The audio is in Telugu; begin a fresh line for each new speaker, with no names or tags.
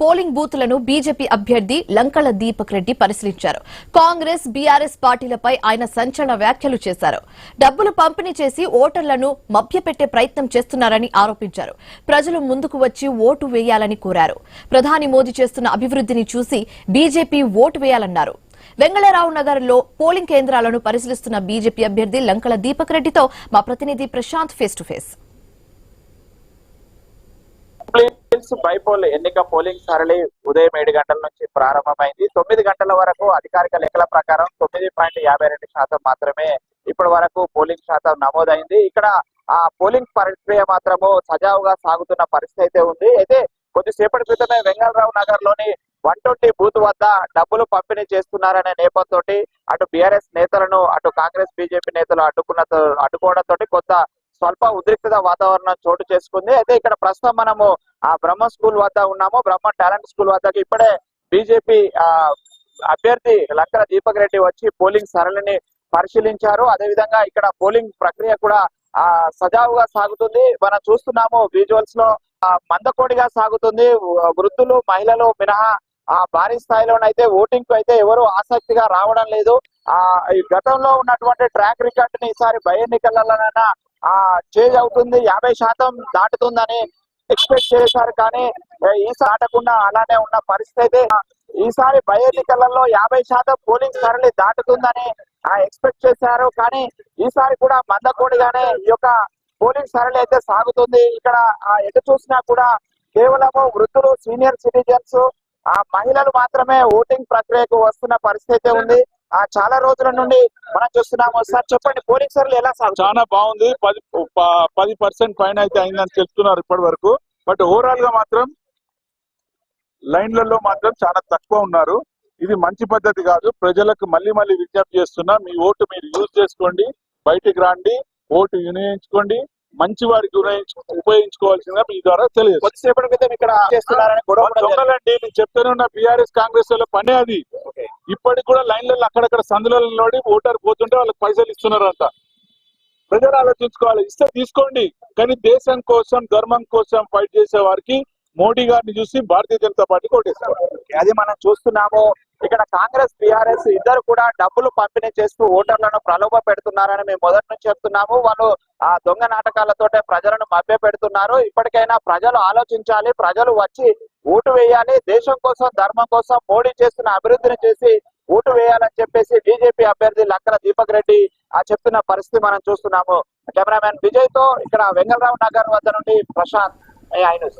పోలింగ్ బూత్లను బీజేపీ అభ్యర్థి లంకల దీపక్ రెడ్డి పరిశీలించారు. కాంగ్రెస్ బీఆర్ఎస్ పార్టీలపై ఆయన సంచలన వ్యాఖ్యలు చేశారు. డబ్బులు పంపిణీ చేసి ఓటర్లను మభ్యపెట్టే ప్రయత్నం చేస్తున్నారని ఆరోపించారు. ప్రజలు ముందుకు వచ్చి ఓటు వేయాలని కోరారు. ప్రధాని మోదీ చేస్తున్న అభివృద్ధిని చూసి బీజేపీ ఓటు వేయాలన్నారు. వెంగళరావు నగర్ లో పోలింగ్ కేంద్రాలను పరిశీలిస్తున్న బీజేపీ అభ్యర్థి లంకల దీపక్ రెడ్డితో మా ప్రతినిధి Prashant face to face.
Bypoll ఎన్నిక పోలింగ్ సరళి ఉదయం 7 గంటల నుంచి ప్రారంభమైంది. 9 గంటల వరకు అధికారిక లెక్కల ప్రకారం 9.52% మాత్రమే ఇప్పటి వరకు పోలింగ్ శాతం నమోదైంది. ఇక్కడ ఆ పోలింగ్ ప్రక్రియ మాత్రము సజావుగా సాగుతున్న పరిస్థితి అయితే ఉంది. అయితే కొద్దిసేపటి క్రితమే వెంగళరావు నగర్ లోని 120 బూత్ వద్ద డబ్బులు పంపిణీ చేస్తున్నారనే నేపథ్యంతో అటు బీఆర్ఎస్ నేతలను అటు కాంగ్రెస్ బీజేపీ నేతలు అడ్డుకోవడంతో కొంత స్వల్ప ఉద్రిక్తత వాతావరణం చోటు చేసుకుంది. అయితే ఇక్కడ ప్రస్తుతం మనము ఆ బ్రహ్మ స్కూల్ వద్ద ఉన్నాము. బ్రహ్మ టాలెంట్ స్కూల్ వద్దకి ఇప్పుడే బీజేపీ అభ్యర్థి లంకల దీపక్ రెడ్డి వచ్చి పోలింగ్ సరళిని పరిశీలించారు. అదేవిధంగా ఇక్కడ పోలింగ్ ప్రక్రియ కూడా సజావుగా సాగుతుంది. మనం చూస్తున్నాము విజువల్స్ లో మందకోడిగా సాగుతుంది. వృద్ధులు మహిళలు మినహా భారీ స్థాయిలోనైతే ఓటింగ్ కు అయితే ఎవరు ఆసక్తిగా రావడం లేదు. ఈ గతంలో ఉన్నటువంటి ట్రాక్ రికార్డ్ ని ఈసారి బై ఎన్నికలలోనైనా చేంజ్ అవుతుంది, 50% దాటుతుందని ఎక్స్పెక్ట్ చేశారు. కానీ ఈసారి దాటకుండా అలానే ఉన్న పరిస్థితి. ఈసారి బై ఎన్నికలలో 50% పోలింగ్ సరళి దాటుతుందని ఎక్స్పెక్ట్ చేశారు. కానీ ఈసారి కూడా మందకోడిగానే ఈ యొక్క పోలింగ్ సరళి అయితే సాగుతుంది. ఇక్కడ ఎటు చూసినా కూడా కేవలము వృద్ధులు, సీనియర్ సిటిజన్స్, మహిళలు మాత్రమే ఓటింగ్ ప్రక్రియకు వస్తున్న పరిస్థితి ఉంది. చాలా రోజుల నుండి మనం చూస్తున్నాము. సార్ చెప్పండి, పోలింగ్ సరళి ఎలా సాగుతుంది?
చాలా బాగుంది. 10% పైన అయితే అయిందని చెప్తున్నారు ఇప్పటి వరకు. బట్ ఓవరాల్ గా మాత్రం లైన్లలో మాత్రం చాలా తక్కువ ఉన్నారు. ఇది మంచి పద్ధతి కాదు. ప్రజలకు మళ్ళీ విజ్ఞప్తి చేస్తున్నా, మీ ఓటు మీరు యూజ్ చేసుకోండి, బయటికి రండి, ఓటు వినియోగించుకోండి, మంచి వారికి ఉపయోగించుకోవాల్సిందిగా మీ ద్వారా తెలియదు.
కొద్దిసేపటి క్రితం ఇక్కడ
దొంగలండి, నేను చెప్తూనే ఉన్న బీఆర్ఎస్ కాంగ్రెస్ వాళ్ళ పనే అది. ఇప్పటికి కూడా లైన్లలో అక్కడక్కడ సందులలో ఓటర్ పోతుంటే వాళ్ళకి పైసలు ఇస్తున్నారంట. ప్రజలు ఆలోచించుకోవాలి. ఇస్తే తీసుకోండి, కానీ దేశం కోసం ధర్మం కోసం ఫైట్ చేసే వారికి మోడీ గారిని చూసి భారతీయ జనతా పార్టీ కోటేస్తారు.
అది మనం చూస్తున్నాము. ఇక్కడ కాంగ్రెస్ బీఆర్ఎస్ ఇద్దరు కూడా డబ్బులు పంపిణీ చేస్తూ ఓటర్లను ప్రలోభ పెడుతున్నారని మేము మొదటి నుంచి చెప్తున్నాము. వాళ్ళు దొంగ నాటకాలతోటే ప్రజలను మభ్య పెడుతున్నారు. ఇప్పటికైనా ప్రజలు ఆలోచించాలి, ప్రజలు వచ్చి ఓటు వేయాలి, దేశం కోసం ధర్మం కోసం మోడీ చేస్తున్న అభివృద్ధిని చేసి ఓటు వేయాలని చెప్పేసి బీజేపీ అభ్యర్థి లంకల దీపక్ రెడ్డి చెప్తున్న పరిస్థితి మనం చూస్తున్నాము. కెమెరామెన్ విజయ్ తో ఇక్కడ వెంగళరావు నగర్ వద్ద నుండి ప్రశాంత్, ఐ న్యూస్.